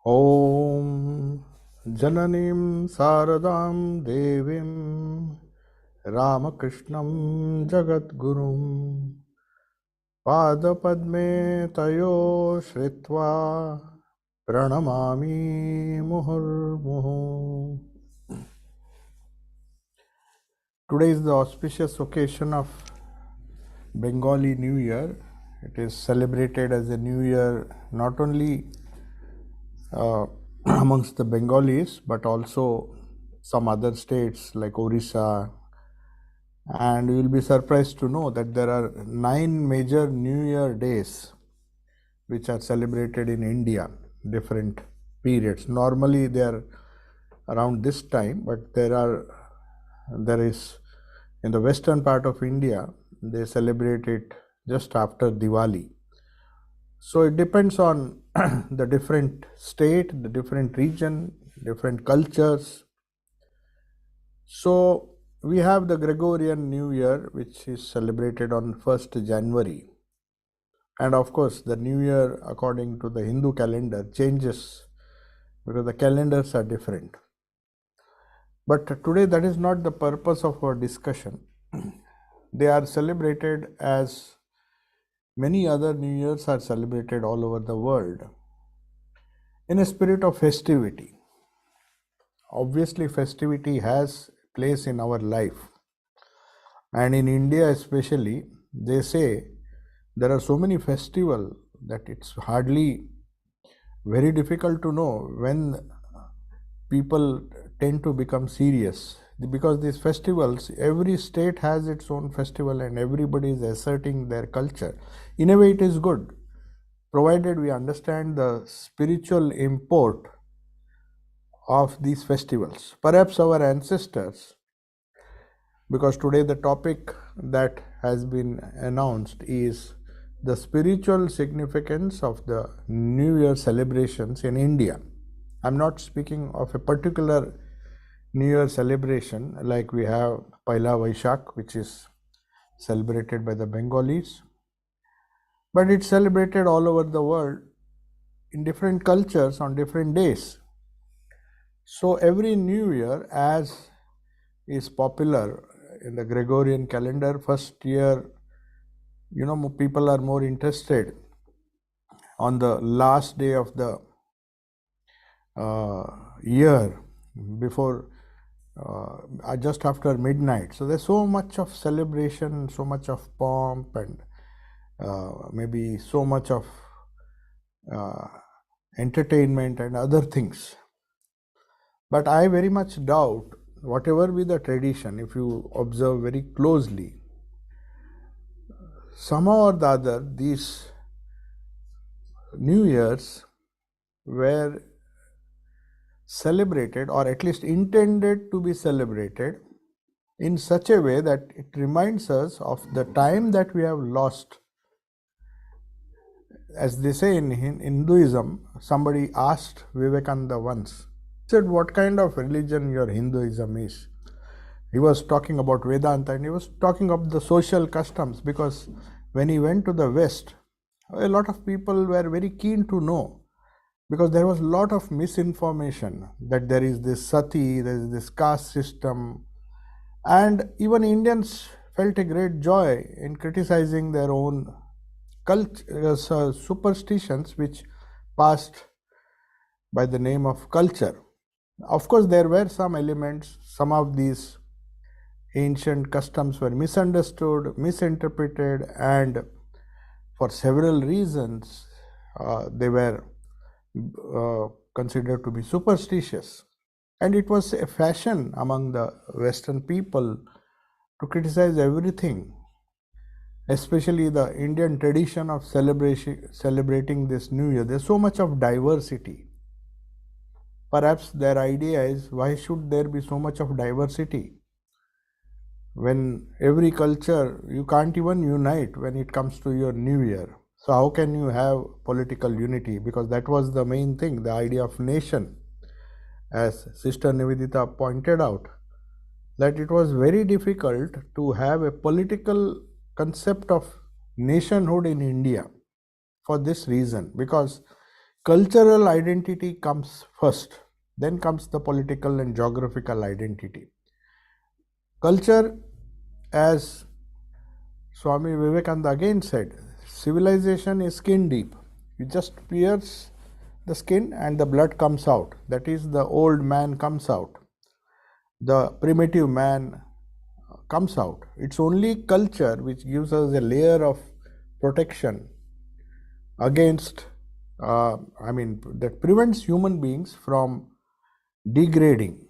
Om Jananim Saradam Devim Ramakrishnam Jagadgurum Padapadme Tayo Shritva Pranamami Muhurmuhu. Today is the auspicious occasion of Bengali New Year. It is celebrated as a New Year not only amongst the Bengalis but also some other states like Orissa. And you will be surprised to know that there are 9 major New Year days which are celebrated in India, different periods. Normally they are around this time, but there is in the western part of India, they celebrate it just after Diwali. So it depends on the different state, the different region, different cultures. So we have the Gregorian New Year, which is celebrated on 1st January. And of course, the New Year, according to the Hindu calendar, changes because the calendars are different. But today, that is not the purpose of our discussion. They are celebrated as many other New Years are celebrated all over the world in a spirit of festivity. Obviously, festivity has place in our life. And in India especially, they say there are so many festivals that it's hardly very difficult to know when people tend to become serious. Because these festivals, every state has its own festival and everybody is asserting their culture. In a way, it is good, provided we understand the spiritual import of these festivals. Perhaps our ancestors, because today the topic that has been announced is the spiritual significance of the New Year celebrations in India. I'm not speaking of a particular New Year celebration like we have Pahila Vaishakh, which is celebrated by the Bengalis, but it's celebrated all over the world in different cultures on different days. So every New Year, as is popular in the Gregorian calendar, first year, people are more interested on the last day of the year before just after midnight. So there's so much of celebration, so much of pomp, and maybe so much of entertainment and other things. But I very much doubt, whatever be the tradition, if you observe very closely, somehow or the other, these New Years were celebrated, or at least intended to be celebrated, in such a way that it reminds us of the time that we have lost. As they say in Hinduism, somebody asked Vivekananda once, said, what kind of religion your Hinduism is? He was talking about Vedanta and he was talking of the social customs, because when he went to the West, a lot of people were very keen to know, because there was a lot of misinformation that there is this sati, there is this caste system, and even Indians felt a great joy in criticizing their own superstitions which passed by the name of culture. Of course, there were some elements, some of these ancient customs were misunderstood, misinterpreted, and for several reasons they were considered to be superstitious. And it was a fashion among the Western people to criticize everything, especially the Indian tradition of celebrating this New Year. There's so much of diversity. Perhaps their idea is, why should there be so much of diversity? When every culture, you can't even unite when it comes to your New Year. So how can you have political unity? Because that was the main thing, the idea of nation. As Sister Nivedita pointed out, that it was very difficult to have a political concept of nationhood in India for this reason, because cultural identity comes first, then comes the political and geographical identity. Culture, as Swami Vivekananda again said, civilization is skin deep. You just pierce the skin and the blood comes out. That is, the old man comes out. The primitive man comes out. It's only culture which gives us a layer of protection against, that prevents human beings from degrading.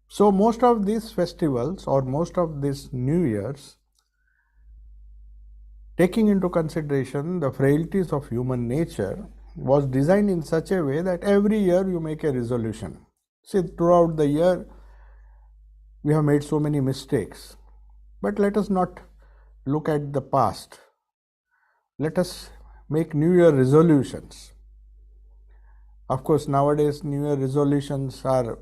So most of these festivals or most of these New Years, taking into consideration the frailties of human nature, was designed in such a way that every year you make a resolution. See, throughout the year we have made so many mistakes, but let us not look at the past. Let us make New Year resolutions. Of course, nowadays New Year resolutions are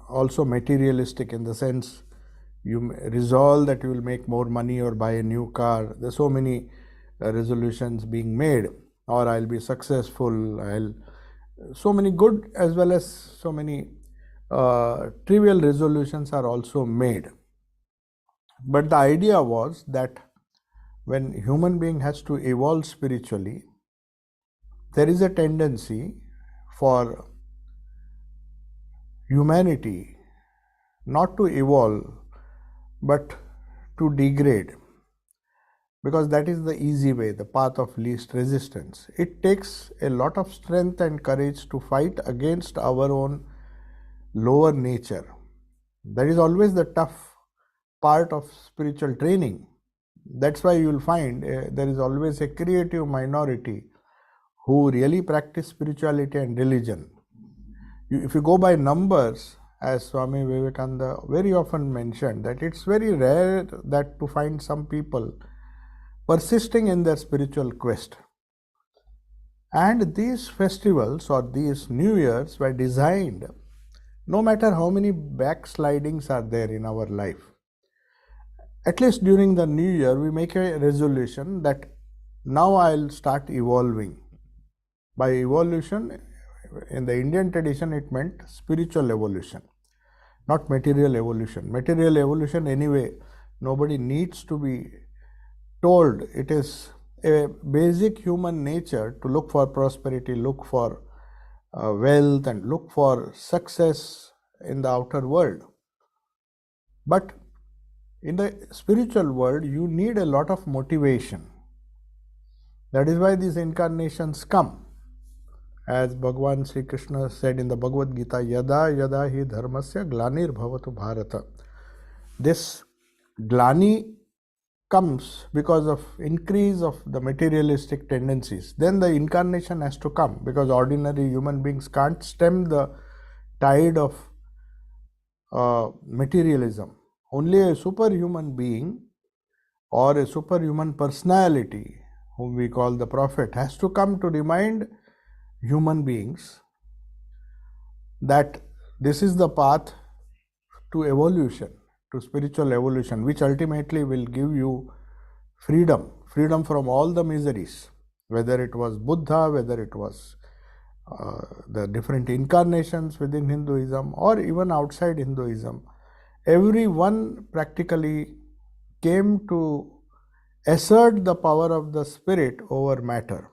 also materialistic, in the sense you resolve that you will make more money or buy a new car. There's so many resolutions being made, or I'll be successful, so many good as well as so many trivial resolutions are also made. But the idea was that when human being has to evolve spiritually, there is a tendency for humanity not to evolve but to degrade, because that is the easy way, the path of least resistance. It takes a lot of strength and courage to fight against our own lower nature. That is always the tough part of spiritual training. That's why you will find there is always a creative minority who really practice spirituality and religion. If you go by numbers, as Swami Vivekananda very often mentioned, that it's very rare that to find some people persisting in their spiritual quest. And these festivals or these New Years were designed, no matter how many backslidings are there in our life, at least during the New Year we make a resolution that now I'll start evolving. By evolution, in the Indian tradition, it meant spiritual evolution, not material evolution. Material evolution, anyway, nobody needs to be told. It is a basic human nature to look for prosperity, look for wealth, and look for success in the outer world. But in the spiritual world, you need a lot of motivation. That is why these incarnations come. As Bhagavan Sri Krishna said in the Bhagavad Gita, Yada Yada Hi Dharmasya Glanir Bhavatu Bharata. This glani comes because of increase of the materialistic tendencies. Then the incarnation has to come, because ordinary human beings can't stem the tide of materialism. Only a superhuman being or a superhuman personality, whom we call the prophet, has to come to remind human beings that this is the path to evolution, to spiritual evolution, which ultimately will give you freedom from all the miseries, whether it was Buddha, whether it was the different incarnations within Hinduism or even outside Hinduism. Everyone practically came to assert the power of the spirit over matter.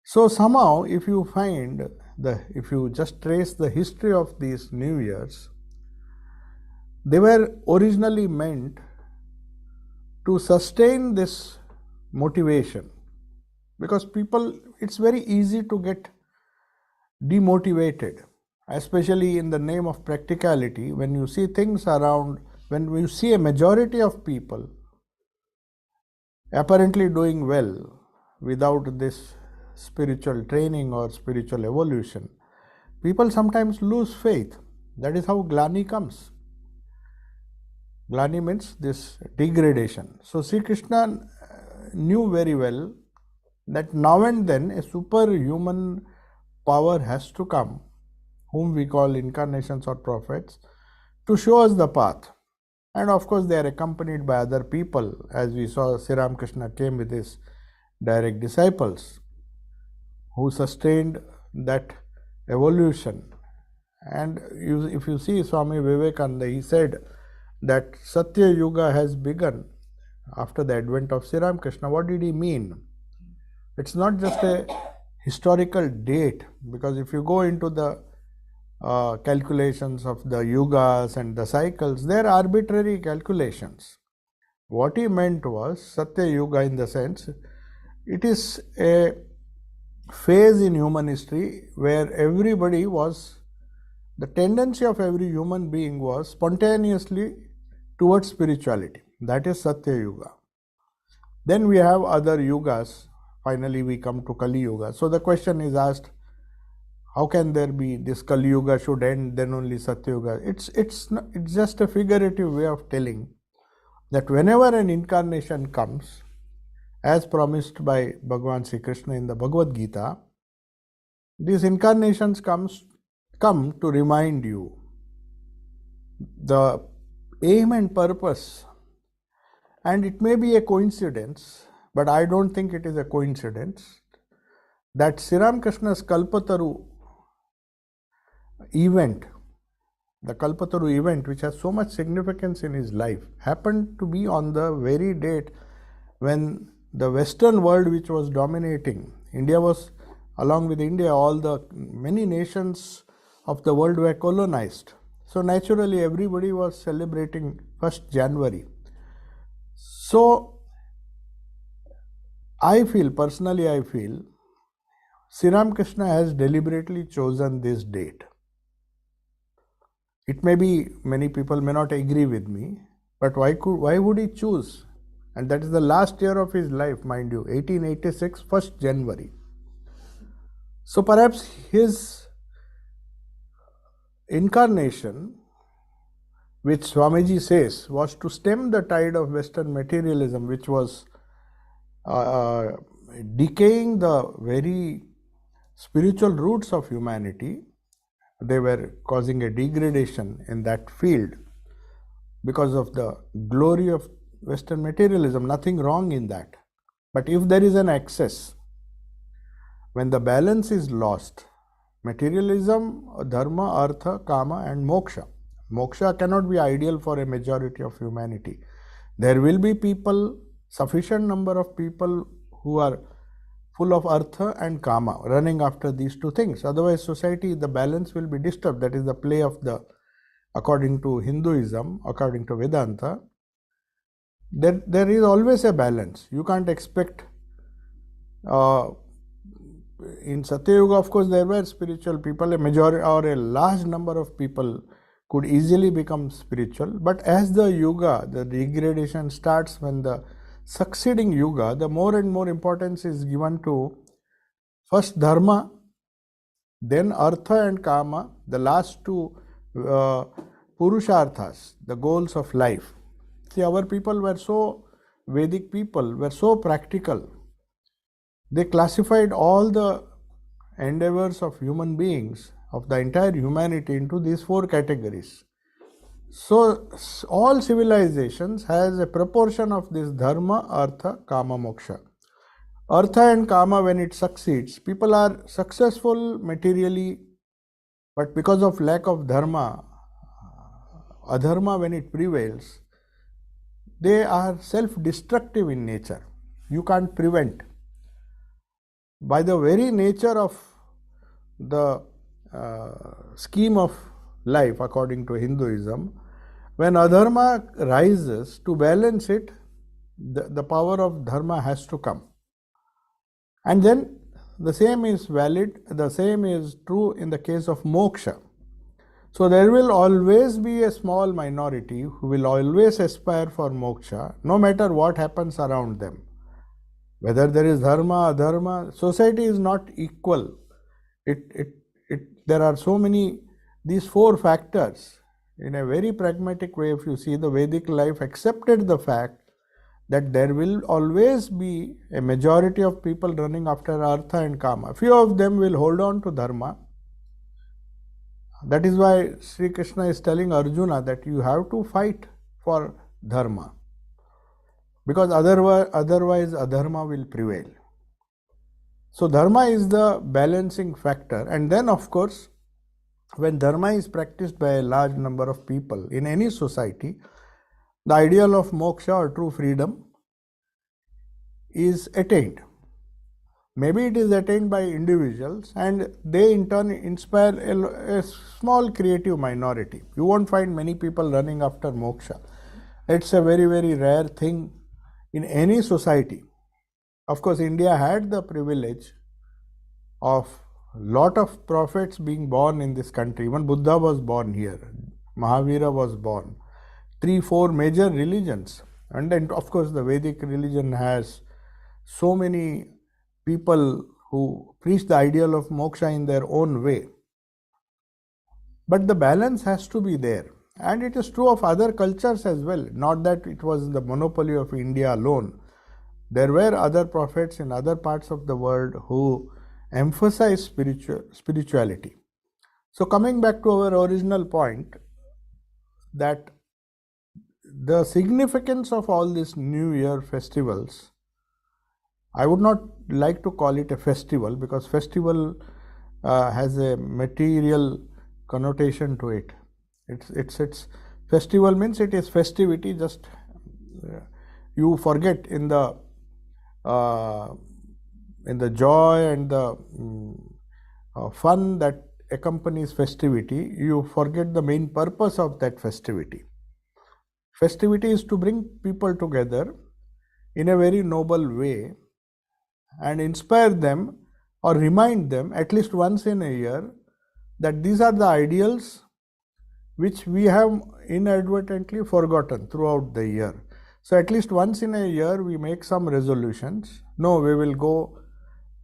So somehow, if you just trace the history of these New Years, they were originally meant to sustain this motivation, because people, it's very easy to get demotivated, especially in the name of practicality. When you see things around, when you see a majority of people apparently doing well without this spiritual training or spiritual evolution, people sometimes lose faith. That is how glani comes. Glani means this degradation. So Sri Krishna knew very well that now and then a superhuman power has to come, whom we call incarnations or prophets, to show us the path. And of course, they are accompanied by other people, as we saw Sri Ramakrishna came with his direct disciples, who sustained that evolution. And if you see Swami Vivekananda, he said that Satya Yuga has begun after the advent of Sri Ramakrishna. What did he mean? It's not just a historical date, because if you go into the calculations of the yugas and the cycles, they are arbitrary calculations. What he meant was Satya Yuga, in the sense, it is a phase in human history where everybody was, the tendency of every human being was spontaneously towards spirituality. That is Satya Yuga. Then we have other yugas. Finally, we come to Kali Yuga. So the question is asked, how can there be this Kali Yuga should end, then only Satya Yuga? It's just a figurative way of telling that whenever an incarnation comes, as promised by Bhagavan Sri Krishna in the Bhagavad Gita, these incarnations come to remind you the aim and purpose. And it may be a coincidence, but I don't think it is a coincidence, that Sri Ramakrishna's Kalpataru event, the Kalpataru event, which has so much significance in his life, happened to be on the very date when the Western world, which was dominating, India was, along with India, all the many nations of the world were colonized. So naturally, everybody was celebrating 1st January. So personally I feel, Sri Ramakrishna has deliberately chosen this date. It may be, many people may not agree with me, but why would he choose? And that is the last year of his life, mind you, 1886, 1st January. So perhaps his incarnation, which Swamiji says was to stem the tide of Western materialism, which was decaying the very spiritual roots of humanity. They were causing a degradation in that field because of the glory of Western materialism. Nothing wrong in that. But if there is an excess, when the balance is lost, materialism, dharma, artha, kama and moksha. Moksha cannot be ideal for a majority of humanity. There will be people, sufficient number of people who are full of artha and kama, running after these two things. Otherwise, society, the balance will be disturbed. That is the play of the, according to Hinduism, according to Vedanta, there is always a balance. You can't expect, in Satya Yuga, of course, there were spiritual people, a majority or a large number of people could easily become spiritual. But as the yuga, the degradation starts, when the succeeding yuga, the more and more importance is given to first dharma, then artha and kama, the last two purusharthas, the goals of life. See, our people were so, Vedic people were so practical. They classified all the endeavors of human beings, of the entire humanity, into these 4 categories. So all civilizations has a proportion of this dharma, artha, kama, moksha. Artha and kama, when it succeeds, people are successful materially, but because of lack of dharma, adharma, when it prevails, they are self-destructive in nature. You can't prevent. By the very nature of the scheme of life, according to Hinduism, when adharma rises, to balance it, the power of dharma has to come. And then the same is valid, the same is true in the case of moksha. So there will always be a small minority who will always aspire for moksha, no matter what happens around them. Whether there is dharma, adharma, society is not equal. There are so many, these 4 factors. In a very pragmatic way, if you see, the Vedic life accepted the fact that there will always be a majority of people running after artha and kama. Few of them will hold on to dharma. That is why Sri Krishna is telling Arjuna that you have to fight for dharma, because otherwise adharma will prevail. So dharma is the balancing factor. And then of course, when dharma is practiced by a large number of people in any society, the ideal of moksha or true freedom is attained. Maybe it is attained by individuals and they in turn inspire a small creative minority. You won't find many people running after moksha. It's a very, very rare thing in any society. Of course, India had the privilege of lot of prophets being born in this country. Even Buddha was born here. Mahavira was born. 3-4 major religions. And then of course the Vedic religion has so many people who preach the ideal of moksha in their own way. But the balance has to be there. And it is true of other cultures as well. Not that it was the monopoly of India alone. There were other prophets in other parts of the world who emphasized spirituality. So coming back to our original point, that the significance of all these New Year festivals, I would not like to call it a festival because festival has a material connotation to it. It's festival means it is festivity. Just you forget in the joy and the fun that accompanies festivity, you forget the main purpose of that festivity. Festivity is to bring people together in a very noble way and inspire them or remind them at least once in a year that these are the ideals which we have inadvertently forgotten throughout the year. So at least once in a year we make some resolutions. No, we will go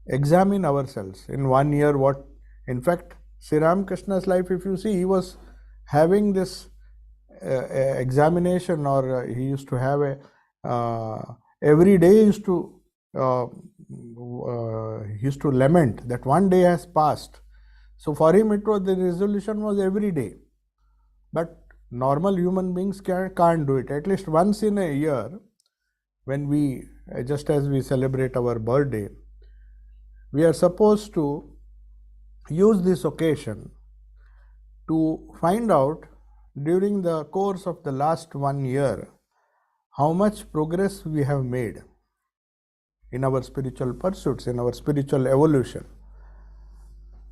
examine ourselves in 1 year what, in fact, Sri Ramakrishna's life, if you see, he was having this examination, or he used to have a every day he used to lament that one day has passed. So for him it was, the resolution was every day. But normal human beings can't do it. At least once in a year, when we, just as we celebrate our birthday, we are supposed to use this occasion to find out during the course of the last 1 year how much progress we have made in our spiritual pursuits, in our spiritual evolution.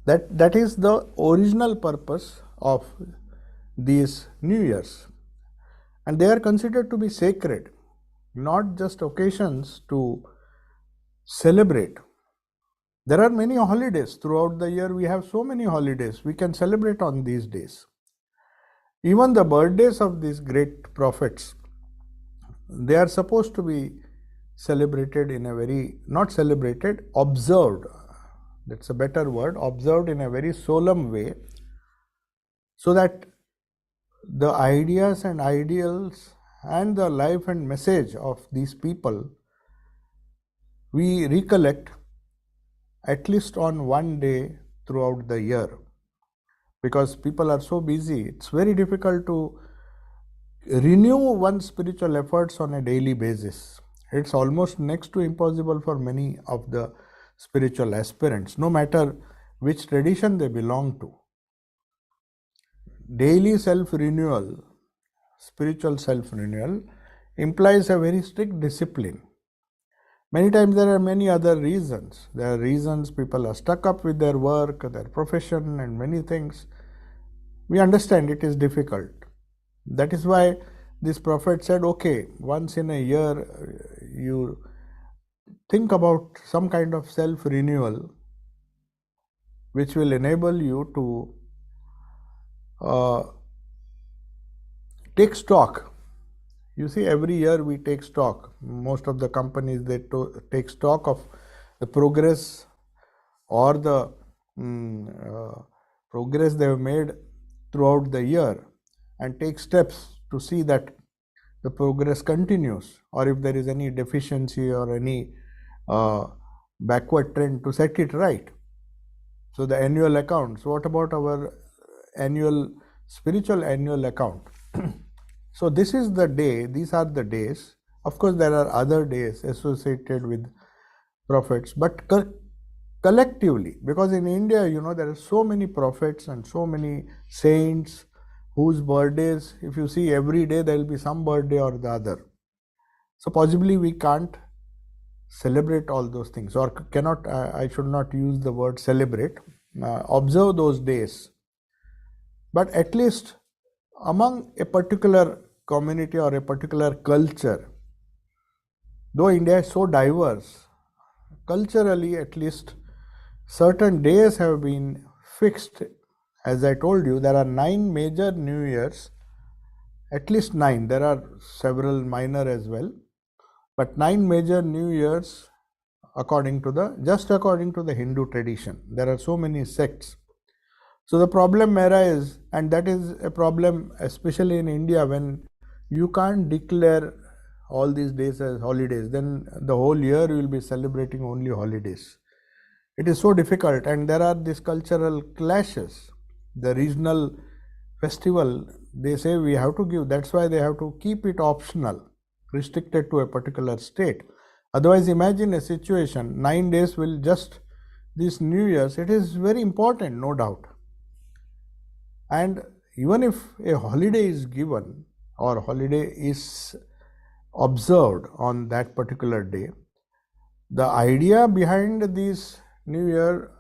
That is the original purpose of these New Years. And they are considered to be sacred, not just occasions to celebrate. There are many holidays throughout the year. We have so many holidays we can celebrate on these days. Even the birthdays of these great prophets, they are supposed to be celebrated in a very, not celebrated, observed. That's a better word, observed in a very solemn way, so that the ideas and ideals and the life and message of these people we recollect at least on one day throughout the year. Because people are so busy, it's very difficult to renew one's spiritual efforts on a daily basis. It's almost next to impossible for many of the spiritual aspirants, no matter which tradition they belong to. Daily self-renewal, spiritual self-renewal, implies a very strict discipline. Many times there are many other reasons. There are reasons people are stuck up with their work, their profession, and many things. We understand it is difficult. That is why this prophet said, okay, once in a year you think about some kind of self-renewal which will enable you to take stock. You see, every year we take stock. Most of the companies, they take stock of the progress or the progress they have made throughout the year and take steps to see that the progress continues, or if there is any deficiency or any backward trend, to set it right. So the annual accounts, what about our spiritual annual account? So this is the day, these are the days. Of course, there are other days associated with prophets, but collectively, because in India, there are so many prophets and so many saints whose birthdays, if you see every day, there will be some birthday or the other. So possibly we can't celebrate all those things, or cannot, I should not use the word celebrate, observe those days. But at least among a particular community or a particular culture, though India is so diverse, culturally at least certain days have been fixed. As I told you, there are 9 major New Years, at least 9. There are several minor as well, but 9 major New Years according to the Hindu tradition. There are so many sects. So the problem arises, and that is a problem especially in India, when you can't declare all these days as holidays, then the whole year you will be celebrating only holidays. It is so difficult, and there are these cultural clashes. The regional festival, they say we have to give, that's why they have to keep it optional, restricted to a particular state. Otherwise, imagine a situation, 9 days will just, this New Year's, it is very important, no doubt. And even if a holiday is given or holiday is observed on that particular day, the idea behind this New Year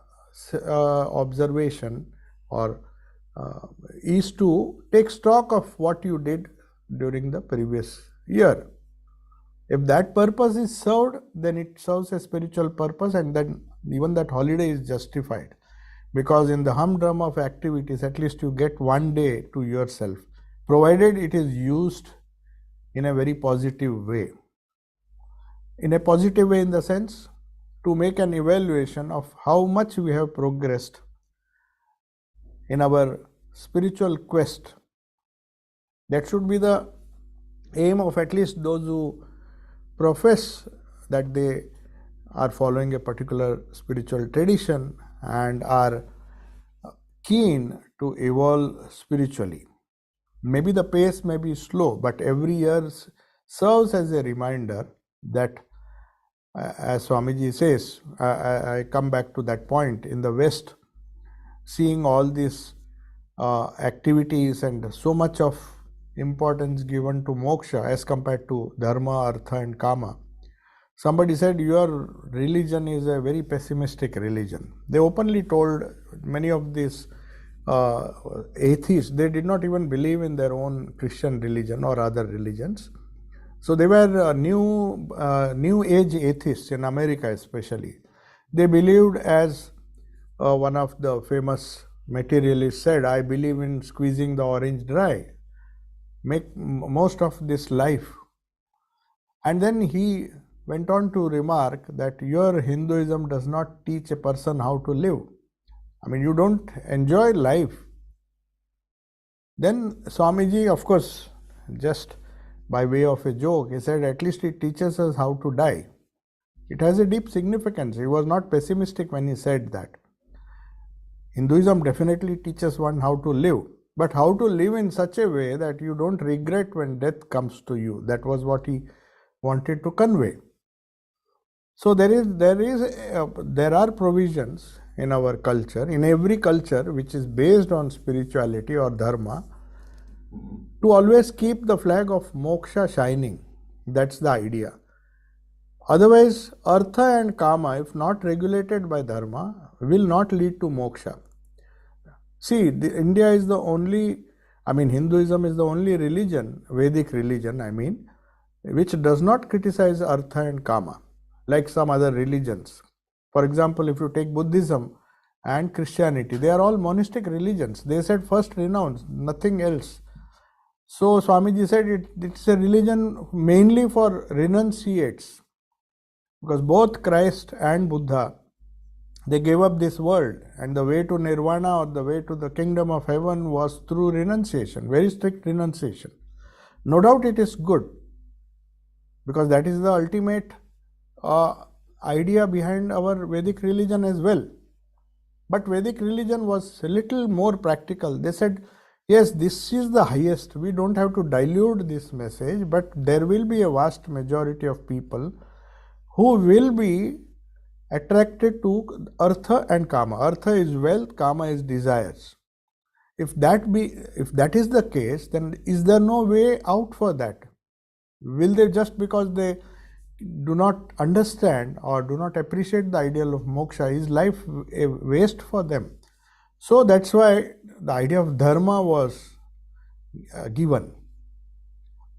observation or is to take stock of what you did during the previous year. If that purpose is served, then it serves a spiritual purpose, and then even that holiday is justified. Because in the humdrum of activities, at least you get one day to yourself, provided it is used in a very positive way. In a positive way, in the sense to make an evaluation of how much we have progressed in our spiritual quest. That should be the aim of at least those who profess that they are following a particular spiritual tradition and are keen to evolve spiritually. Maybe the pace may be slow, but every year serves as a reminder that, as Swamiji says, I come back to that point, in the West, seeing all these activities and so much of importance given to moksha as compared to dharma, artha and kama. Somebody said, your religion is a very pessimistic religion. They openly told, many of these atheists, they did not even believe in their own Christian religion or other religions. So they were new age atheists in America especially. They believed, as one of the famous materialists said, I believe in squeezing the orange dry. Make most of this life. And then he went on to remark that your Hinduism does not teach a person how to live. I mean, you don't enjoy life. Then Swamiji, of course, just by way of a joke, he said, at least it teaches us how to die. It has a deep significance. He was not pessimistic when he said that. Hinduism definitely teaches one how to live, but how to live in such a way that you don't regret when death comes to you. That was what he wanted to convey. So there are provisions in our culture, in every culture which is based on spirituality or dharma, to always keep the flag of moksha shining. That's the idea. Otherwise, artha and kama, if not regulated by dharma, will not lead to moksha. See, India is the only, Hinduism is the only religion, Vedic religion, which does not criticize artha and kama like some other religions. For example, if you take Buddhism and Christianity, they are all monastic religions. They said first renounce, nothing else. So Swamiji said it's a religion mainly for renunciates, because both Christ and Buddha, they gave up this world, and the way to nirvana or the way to the kingdom of heaven was through renunciation, very strict renunciation. No doubt it is good, because that is the ultimate idea behind our Vedic religion as well. But Vedic religion was a little more practical. They said, yes, this is the highest. We don't have to dilute this message, but there will be a vast majority of people who will be attracted to artha and kama. Artha is wealth, kama is desires. If that is the case, then is there no way out for that? Will they, just because they do not understand or do not appreciate the ideal of moksha, is life a waste for them? So that's why the idea of dharma was given.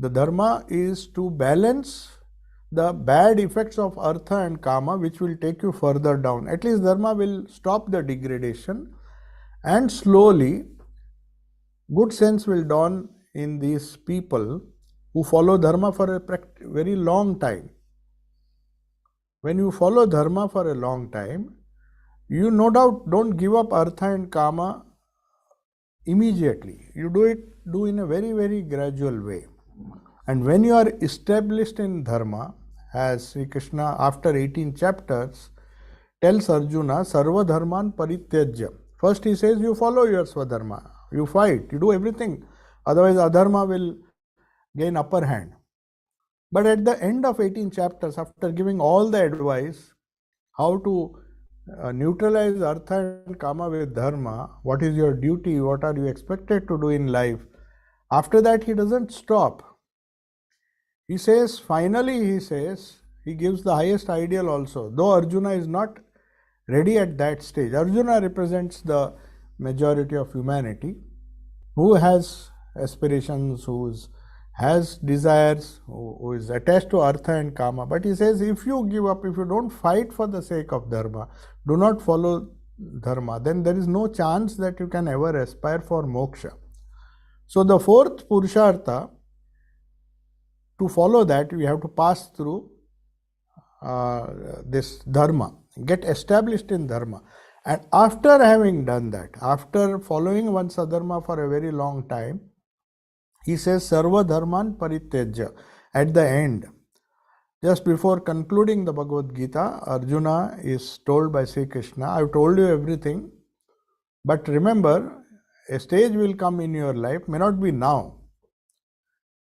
The dharma is to balance the bad effects of artha and kama, which will take you further down. At least dharma will stop the degradation, and slowly good sense will dawn in these people who follow dharma for a very long time. When you follow dharma for a long time, you no doubt don't give up artha and kama immediately. You do in a very, very gradual way. And when you are established in dharma, as Sri Krishna after 18 chapters tells Arjuna, Sarva Dharman Parityajya. First he says, you follow your Swadharma, you fight, you do everything, otherwise adharma will gain upper hand. But at the end of 18 chapters, after giving all the advice, how to neutralize artha and kama with dharma, what is your duty, what are you expected to do in life, after that he doesn't stop. He says, finally he gives the highest ideal also, though Arjuna is not ready at that stage. Arjuna represents the majority of humanity who has aspirations, who has desires, who is attached to artha and kama. But he says, if you give up, if you don't fight for the sake of dharma, do not follow dharma, then there is no chance that you can ever aspire for moksha. So the fourth purushartha, to follow that, we have to pass through this dharma, get established in dharma. And after having done that, after following one's adharma for a very long time, he says, Sarva Dharman Parityajya. At the end, just before concluding the Bhagavad Gita, Arjuna is told by Sri Krishna, I have told you everything, but remember, a stage will come in your life, may not be now.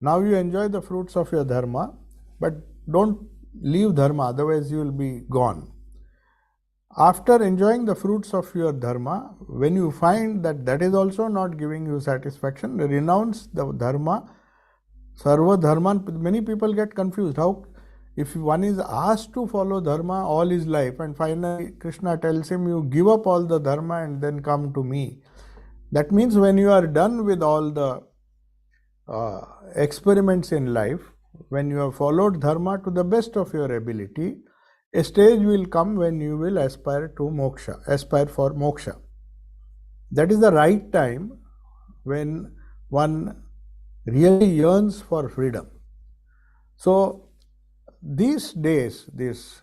Now you enjoy the fruits of your dharma, but don't leave dharma, otherwise you will be gone. After enjoying the fruits of your dharma, when you find that that is also not giving you satisfaction, renounce the dharma. Sarva dharman. Many people get confused. How, if one is asked to follow dharma all his life, and finally Krishna tells him, you give up all the dharma and then come to me. That means when you are done with all the experiments in life, when you have followed dharma to the best of your ability, a stage will come when you will aspire to moksha, aspire for moksha. That is the right time when one really yearns for freedom. So these days, these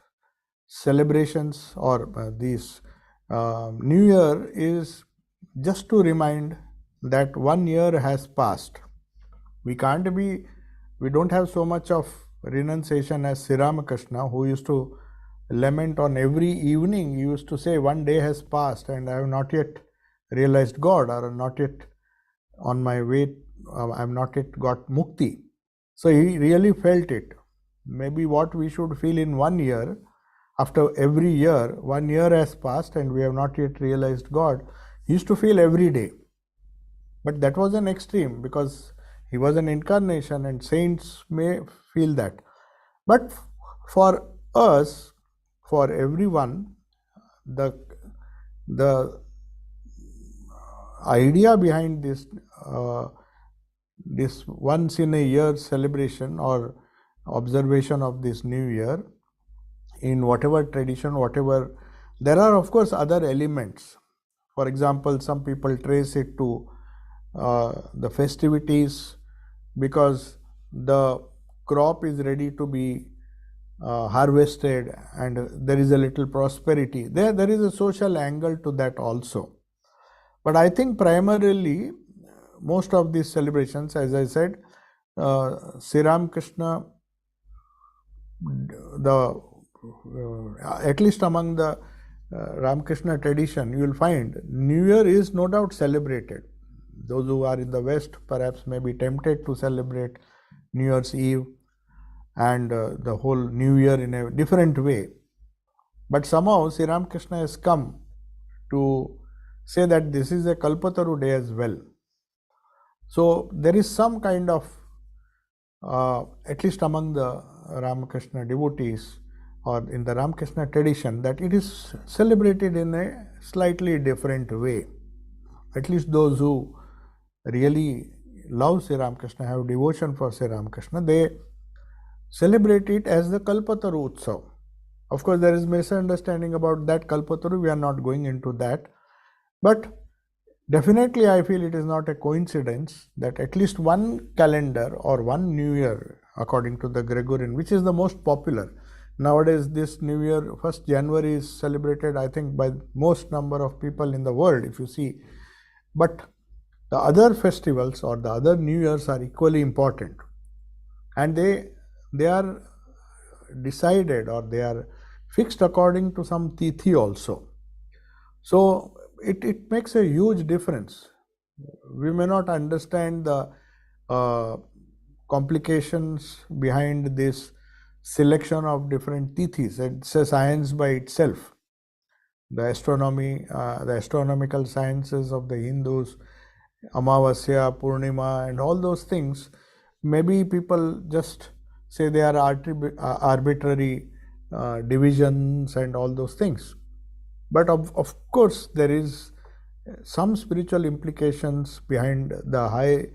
celebrations or this New Year is just to remind that 1 year has passed. We don't have so much of renunciation as Sri Ramakrishna, who used to lament on every evening. He used to say, 1 day has passed and I have not yet realized God, or not yet on my way, I have not yet got mukti. So he really felt it. Maybe what we should feel in 1 year, after every year, 1 year has passed and we have not yet realized God, he used to feel every day. But that was an extreme, because he was an incarnation and saints may feel that. But for us, for everyone, the idea behind this once in a year celebration or observation of this New Year, in whatever tradition, whatever, there are of course other elements. For example, some people trace it to the festivities because the crop is ready to be harvested and there is a little prosperity. There is a social angle to that also. But I think primarily most of these celebrations, as I said, Sri Ramakrishna, at least among the Ramakrishna tradition, you will find New Year is no doubt celebrated. Those who are in the West perhaps may be tempted to celebrate New Year's Eve and the whole New Year in a different way. But somehow Sri Ramakrishna has come to say that this is a Kalpataru day as well. So there is some kind of, at least among the Ramakrishna devotees or in the Ramakrishna tradition, that it is celebrated in a slightly different way. At least those who really love Sri Ramakrishna, have devotion for Sri Ramakrishna, they celebrate it as the Kalpataru Utsav. Of course, there is misunderstanding about that Kalpataru. We are not going into that. But definitely, I feel it is not a coincidence that at least one calendar or one New Year, according to the Gregorian, which is the most popular. Nowadays, this New Year, 1st January, is celebrated, I think, by most number of people in the world, if you see. But the other festivals or the other New Years are equally important. And they are decided or they are fixed according to some tithi also. So it makes a huge difference. We may not understand the complications behind this selection of different tithis. It's a science by itself. The astronomy, the astronomical sciences of the Hindus, Amavasya, Purnima, and all those things, maybe people just say they are arbitrary divisions and all those things. But of course, there is some spiritual implications behind the high,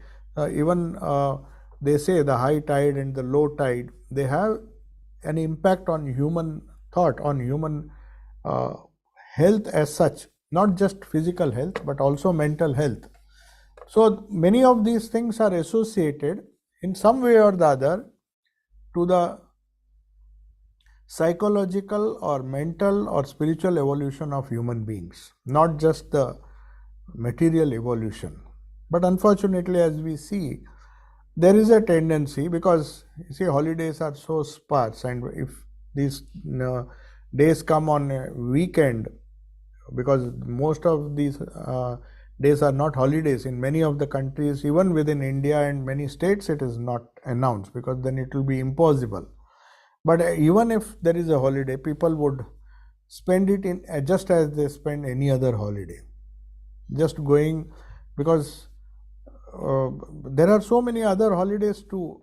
even they say the high tide and the low tide, they have an impact on human thought, on human health as such, not just physical health, but also mental health. So many of these things are associated in some way or the other to the psychological or mental or spiritual evolution of human beings, not just the material evolution. But unfortunately, as we see, there is a tendency, because you see holidays are so sparse, and if these days come on a weekend, because most of these days are not holidays in many of the countries, even within India and many states, it is not announced, because then it will be impossible. But even if there is a holiday, people would spend it in just as they spend any other holiday, just going, because there are so many other holidays to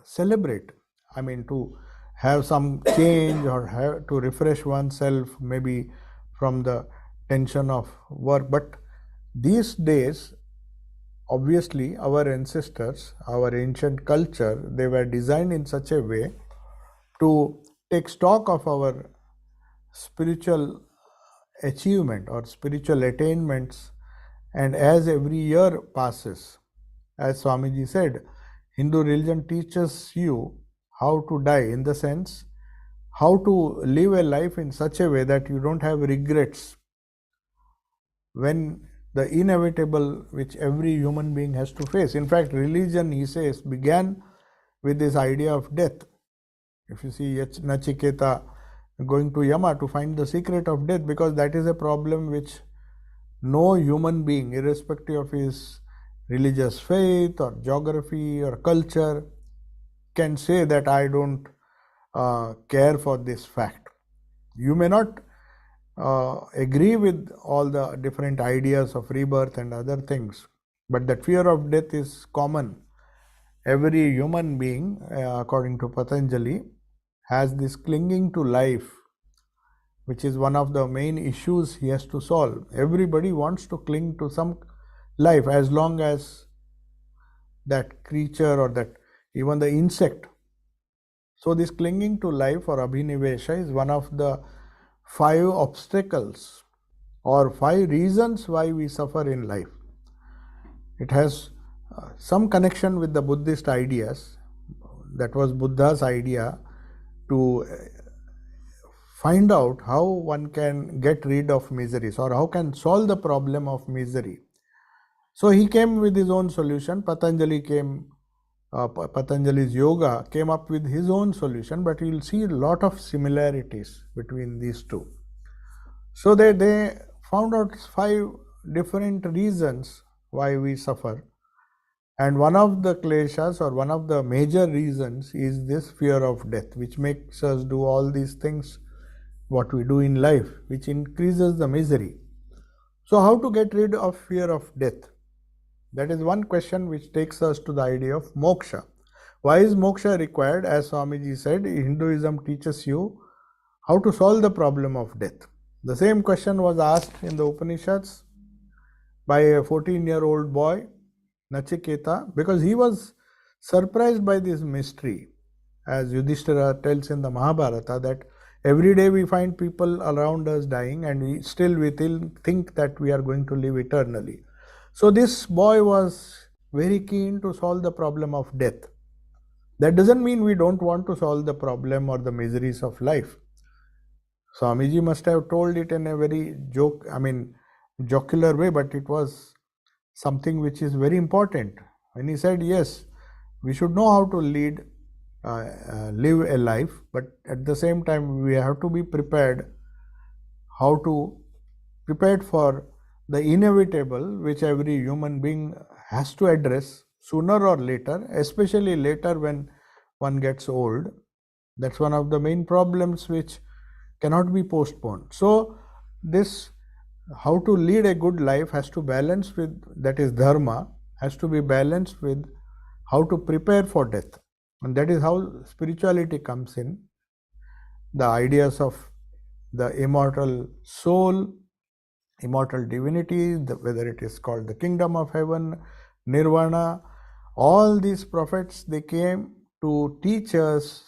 celebrate. I mean, to have some change or have to refresh oneself, maybe from the tension of work. But these days, obviously, our ancestors, our ancient culture, they were designed in such a way to take stock of our spiritual achievement or spiritual attainments. And as every year passes, as Swamiji said, Hindu religion teaches you how to die, in the sense, how to live a life in such a way that you don't have regrets when the inevitable which every human being has to face. In fact, religion, he says, began with this idea of death. If you see Nachiketa going to Yama to find the secret of death, because that is a problem which no human being, irrespective of his religious faith or geography or culture, can say that I don't care for this fact. You may not agree with all the different ideas of rebirth and other things, but that fear of death is common. Every human being, according to Patanjali, has this clinging to life, which is one of the main issues he has to solve. Everybody wants to cling to some life, as long as that creature or that even the insect. So this clinging to life or abhinivesha is one of the 5 obstacles or 5 reasons why we suffer in life. It has some connection with the Buddhist ideas. That was Buddha's idea to find out how one can get rid of miseries, or how can solve the problem of misery. So he came with his own solution. Patanjali's yoga came up with his own solution, but you will see a lot of similarities between these two. So they found out 5 different reasons why we suffer. And one of the kleshas, or one of the major reasons, is this fear of death, which makes us do all these things what we do in life, which increases the misery. So how to get rid of fear of death? That is one question which takes us to the idea of moksha. Why is moksha required? As Swamiji said, Hinduism teaches you how to solve the problem of death. The same question was asked in the Upanishads by a 14-year-old boy, Nachiketa, because he was surprised by this mystery. As Yudhishthira tells in the Mahabharata, that every day we find people around us dying and we think that we are going to live eternally. So this boy was very keen to solve the problem of death. That doesn't mean we don't want to solve the problem or the miseries of life. Swamiji must have told it in a very jocular way, but it was something which is very important. When he said, yes, we should know how to live a life, but at the same time we have to be prepared for the inevitable, which every human being has to address sooner or later, especially later when one gets old. That's one of the main problems which cannot be postponed. So this how to lead a good life has to balance with, that is dharma, has to be balanced with how to prepare for death. And that is how spirituality comes in. The ideas of the immortal soul, immortal divinity, whether it is called the kingdom of heaven, nirvana, all these prophets, they came to teach us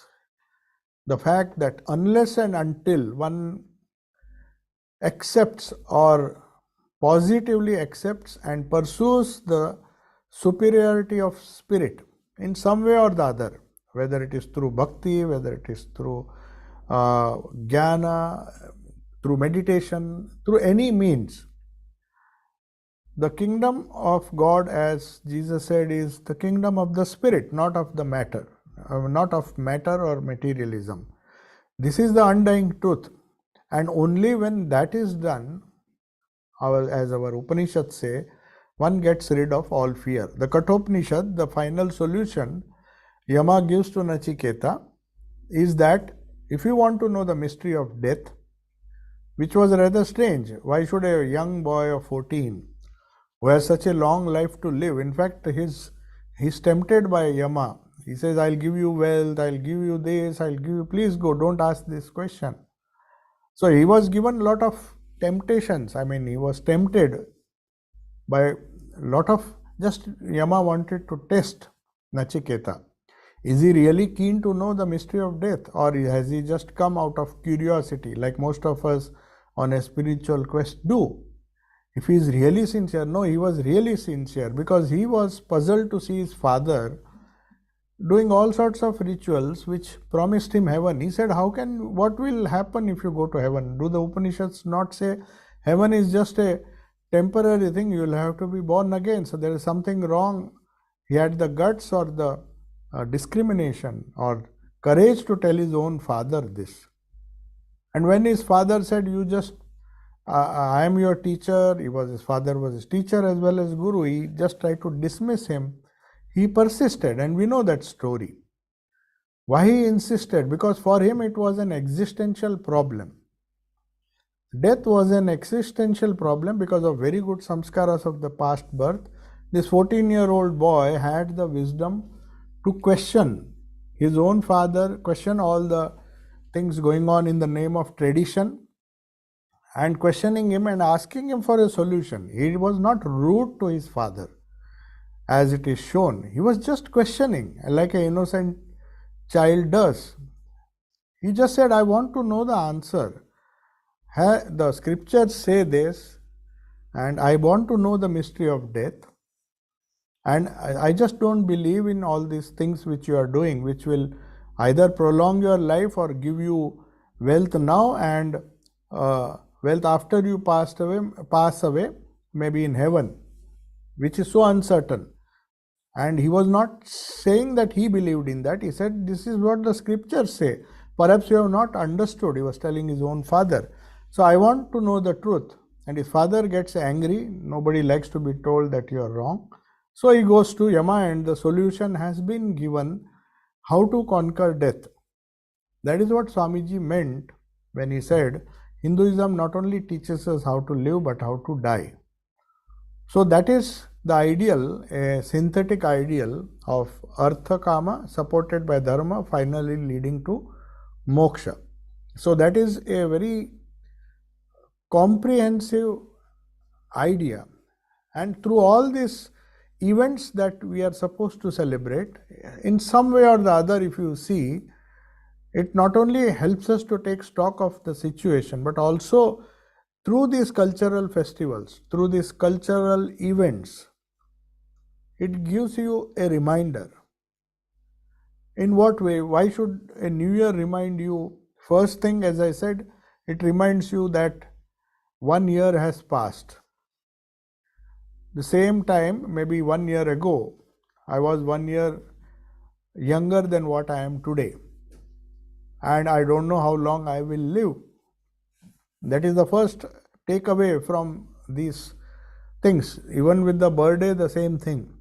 the fact that unless and until one accepts or positively accepts and pursues the superiority of spirit in some way or the other, whether it is through bhakti, whether it is through jnana, through meditation, through any means, the kingdom of God, as Jesus said, is the kingdom of the spirit, not of the matter, not of matter or materialism. This is the undying truth. And only when that is done, as our Upanishads say, one gets rid of all fear. The Kathopanishad, the final solution Yama gives to Nachiketa, is that if you want to know the mystery of death, which was rather strange, why should a young boy of 14 who has such a long life to live, in fact, he's tempted by Yama. He says, I'll give you wealth, I'll give you this, I'll give you, please go, don't ask this question. So he was given a lot of temptations. He was tempted by a lot of, just Yama wanted to test Nachiketa. Is he really keen to know the mystery of death, or has he just come out of curiosity, like most of us on a spiritual quest do? If he is really sincere, no, he was really sincere, because he was puzzled to see his father doing all sorts of rituals which promised him heaven. He said, what will happen if you go to heaven? Do the Upanishads not say heaven is just a temporary thing, you will have to be born again? So there is something wrong. He had the guts or the discrimination or courage to tell his own father this. And when his father said, I am your teacher, his father was his teacher as well as guru, he just tried to dismiss him. He persisted, and we know that story. Why he insisted? Because for him it was an existential problem. Death was an existential problem because of very good samskaras of the past birth. This 14-year-old boy had the wisdom to question his own father, question all the things going on in the name of tradition, and questioning him and asking him for a solution. He was not rude to his father, as it is shown. He was just questioning, like an innocent child does. He just said, I want to know the answer. The scriptures say this, and I want to know the mystery of death. And I just don't believe in all these things which you are doing, which will either prolong your life or give you wealth now and wealth after you pass away, maybe in heaven, which is so uncertain. And he was not saying that he believed in that. He said, this is what the scriptures say. Perhaps you have not understood. He was telling his own father. So I want to know the truth. And his father gets angry. Nobody likes to be told that you are wrong. So he goes to Yama, and the solution has been given, how to conquer death. That is what Swamiji meant when he said, Hinduism not only teaches us how to live but how to die. So that is the ideal, a synthetic ideal of Artha Kama supported by Dharma, finally leading to moksha. So that is a very comprehensive idea. And through all these events that we are supposed to celebrate, in some way or the other, if you see, it not only helps us to take stock of the situation, but also through these cultural festivals, through these cultural events, it gives you a reminder. In what way? Why should a new year remind you? First thing, as I said, it reminds you that 1 year has passed. The same time, maybe 1 year ago, I was 1 year younger than what I am today. And I don't know how long I will live. That is the first takeaway from these things. Even with the birthday, the same thing.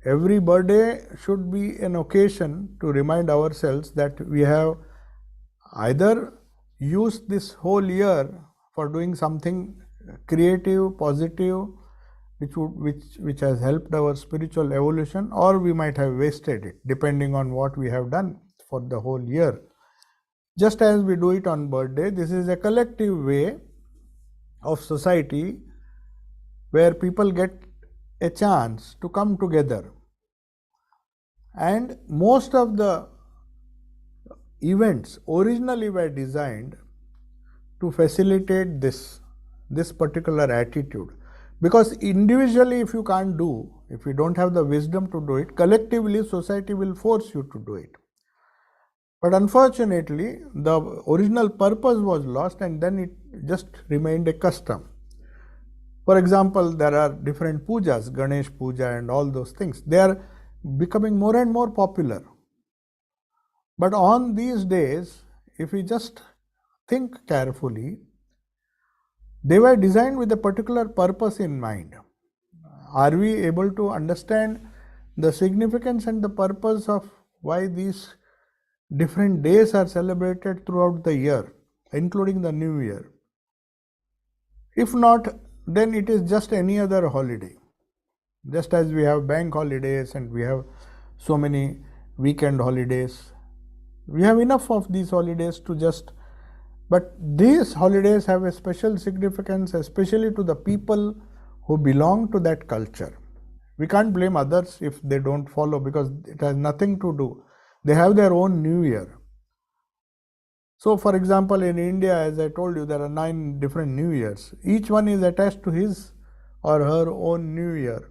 Every birthday should be an occasion to remind ourselves that we have either used this whole year for doing something creative, positive, which has helped our spiritual evolution, or we might have wasted it, depending on what we have done for the whole year. Just as we do it on birthday, this is a collective way of society where people get a chance to come together. And most of the events originally were designed to facilitate this particular attitude. Because individually, if you can't do, if you don't have the wisdom to do it, collectively society will force you to do it. But unfortunately, the original purpose was lost, and then it just remained a custom. For example, there are different pujas, Ganesh puja and all those things. They are becoming more and more popular. But on these days, if we just think carefully, they were designed with a particular purpose in mind. Are we able to understand the significance and the purpose of why these different days are celebrated throughout the year, including the New Year? If not, then it is just any other holiday. Just as we have bank holidays and we have so many weekend holidays, we have enough of these holidays to just, but these holidays have a special significance, especially to the people who belong to that culture. We can't blame others if they don't follow, because it has nothing to do. They have their own New Year. So, for example, in India, as I told you, there are 9 different New Years. Each one is attached to his or her own New Year,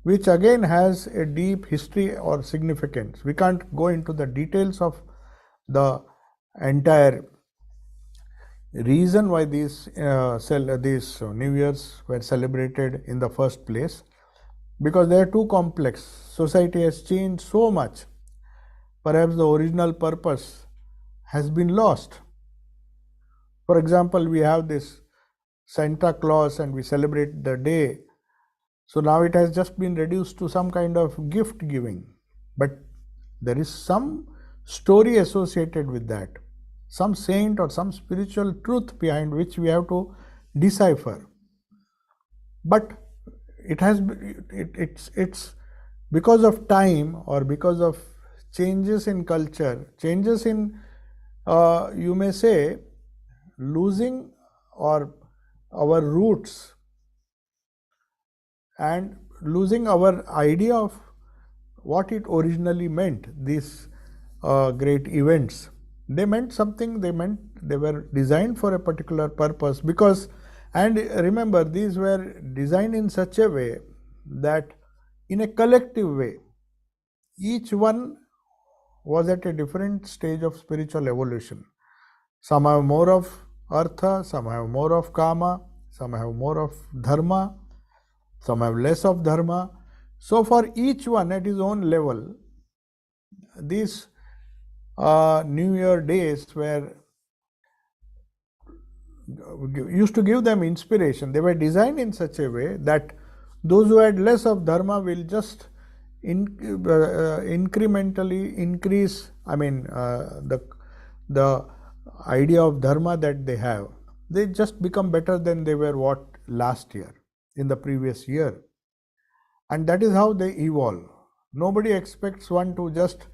which again has a deep history or significance. We can't go into the details of the entire reason why these New Years were celebrated in the first place, because they are too complex. Society has changed so much. Perhaps the original purpose has been lost. For example, we have this Santa Claus and we celebrate the day. So now it has just been reduced to some kind of gift giving. But there is some story associated with that, some saint or some spiritual truth behind which we have to decipher. But it's because of time or because of changes in culture, changes in you may say losing or our roots and losing our idea of what it originally meant. These great events, they meant something. They were designed for a particular purpose, because, and remember, these were designed in such a way that in a collective way, each one was at a different stage of spiritual evolution. Some have more of artha, some have more of kama, some have more of dharma, some have less of dharma. So for each one at his own level, these New Year days were used to give them inspiration. They were designed in such a way that those who had less of dharma will just incrementally increase, the the idea of dharma that they have, they just become better than they were what last year, in the previous year. And that is how they evolve. Nobody expects one to just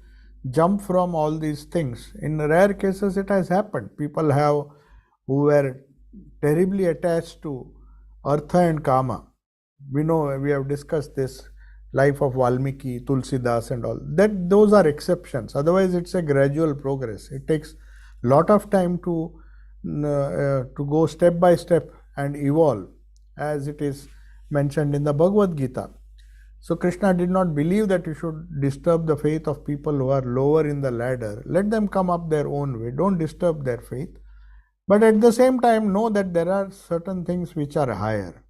jump from all these things. In rare cases, it has happened. People have who were terribly attached to artha and kama. We know, we have discussed this life of Valmiki, Tulsidas and all. That those are exceptions. Otherwise, it's a gradual progress. It takes lot of time to go step by step and evolve, as it is mentioned in the Bhagavad Gita. So Krishna did not believe that you should disturb the faith of people who are lower in the ladder. Let them come up their own way. Don't disturb their faith. But at the same time, know that there are certain things which are higher.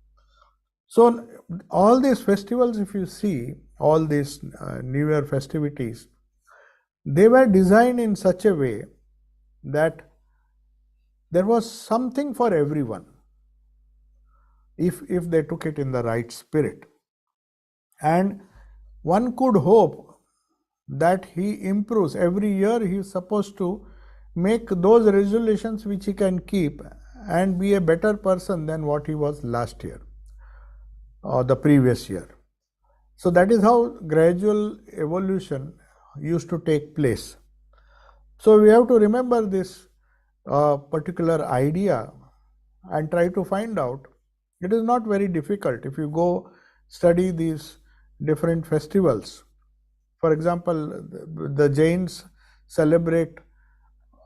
So all these festivals, if you see, all these New Year festivities, they were designed in such a way that there was something for everyone, if they took it in the right spirit. And one could hope that he improves. Every year he is supposed to make those resolutions which he can keep and be a better person than what he was last year or the previous year. So that is how gradual evolution used to take place. So we have to remember this particular idea and try to find out. It is not very difficult. If you go study these different festivals, for example, the Jains celebrate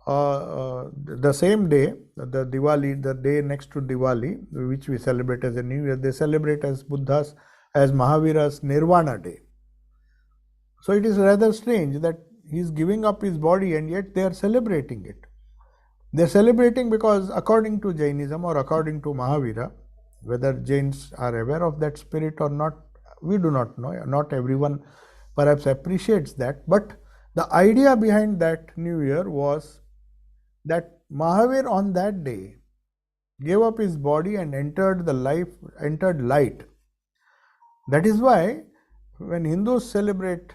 the same day, the Diwali, the day next to Diwali, which we celebrate as a New Year, they celebrate as Buddha's, as Mahavira's Nirvana Day. So it is rather strange that he is giving up his body and yet they are celebrating it. They are celebrating because according to Jainism or according to Mahavira, whether Jains are aware of that spirit or not, we do not know. Not everyone perhaps appreciates that. But the idea behind that New Year was that Mahavir on that day gave up his body and entered light. That is why when Hindus celebrate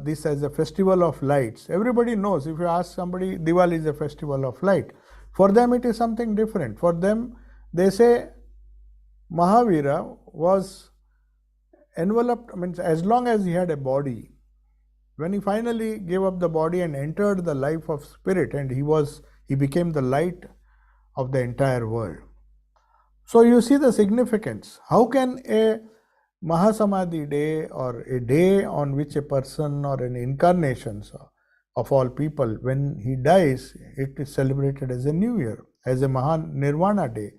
this as a festival of lights, everybody knows. If you ask somebody, Diwali is a festival of light. For them it is something different. For them, they say Mahavira was enveloped, means as long as he had a body, when he finally gave up the body and entered the life of spirit, and he became the light of the entire world. So you see the significance. How can a Mahasamadhi day or a day on which a person or an incarnation of all people, when he dies, it is celebrated as a New Year, as a Maha Nirvana Day.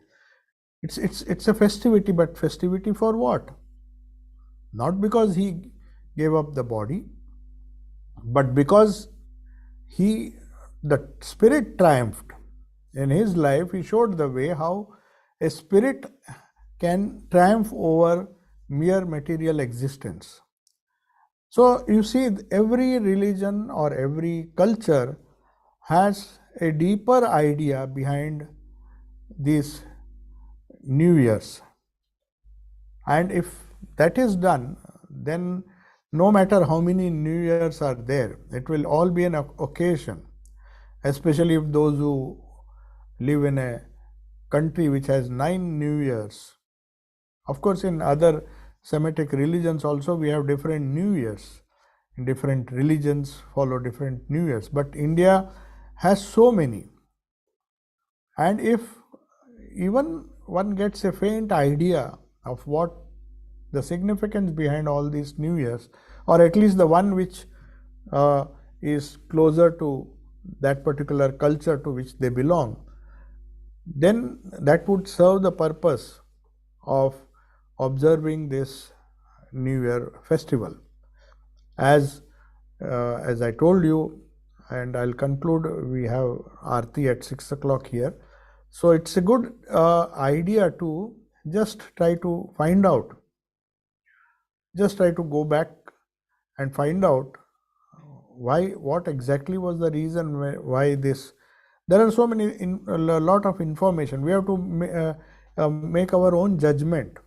It's a festivity, but festivity for what? Not because he gave up the body, but because the spirit triumphed. In his life, he showed the way how a spirit can triumph over mere material existence. So you see, every religion or every culture has a deeper idea behind these New Years. And if that is done, then no matter how many New Years are there, it will all be an occasion, especially if those who live in a country which has 9 New Years. Of course, in other Semitic religions also we have different New Years. Different religions follow different New Years, but India has so many. And if even one gets a faint idea of what the significance behind all these New Years, or at least the one which is closer to that particular culture to which they belong, then that would serve the purpose of observing this New Year festival. As I told you, and I'll conclude, we have Aarti at 6 o'clock here. So it's a good idea to just try to find out, just try to go back and find out what exactly was the reason why this. There are so many, a lot of information. We have to make our own judgment.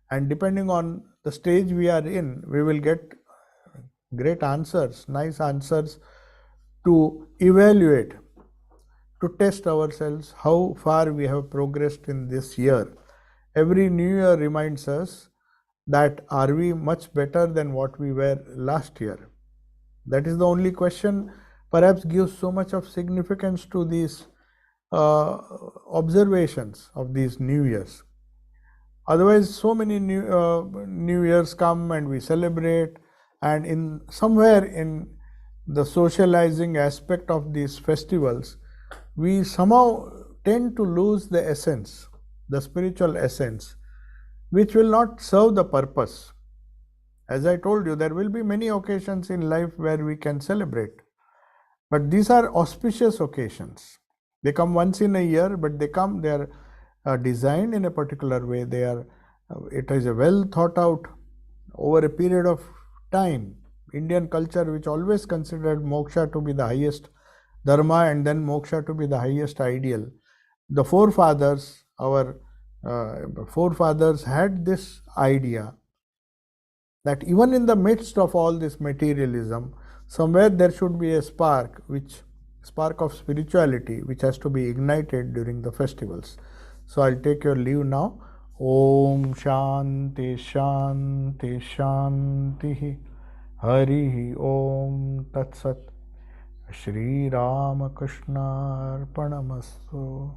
And depending on the stage we are in, we will get great answers, nice answers to evaluate, to test ourselves how far we have progressed in this year. Every new year reminds us that are we much better than what we were last year? That is the only question perhaps gives so much of significance to these observations of these new years. Otherwise, so many new years come and we celebrate, and in somewhere in the socializing aspect of these festivals, we somehow tend to lose the essence, the spiritual essence, which will not serve the purpose. As I told you, there will be many occasions in life where we can celebrate, but these are auspicious occasions. They come once in a year, but they are designed in a particular way. It is a well thought out over a period of time. Indian culture, which always considered moksha to be the highest dharma and then moksha to be the highest ideal. The forefathers, our forefathers had this idea that even in the midst of all this materialism, somewhere there should be a spark of spirituality, which has to be ignited during the festivals. So I'll take your leave now. Om Shanti Shanti Shanti Hari Om Tat Sat Shri Ramakrishna Arpanamastu.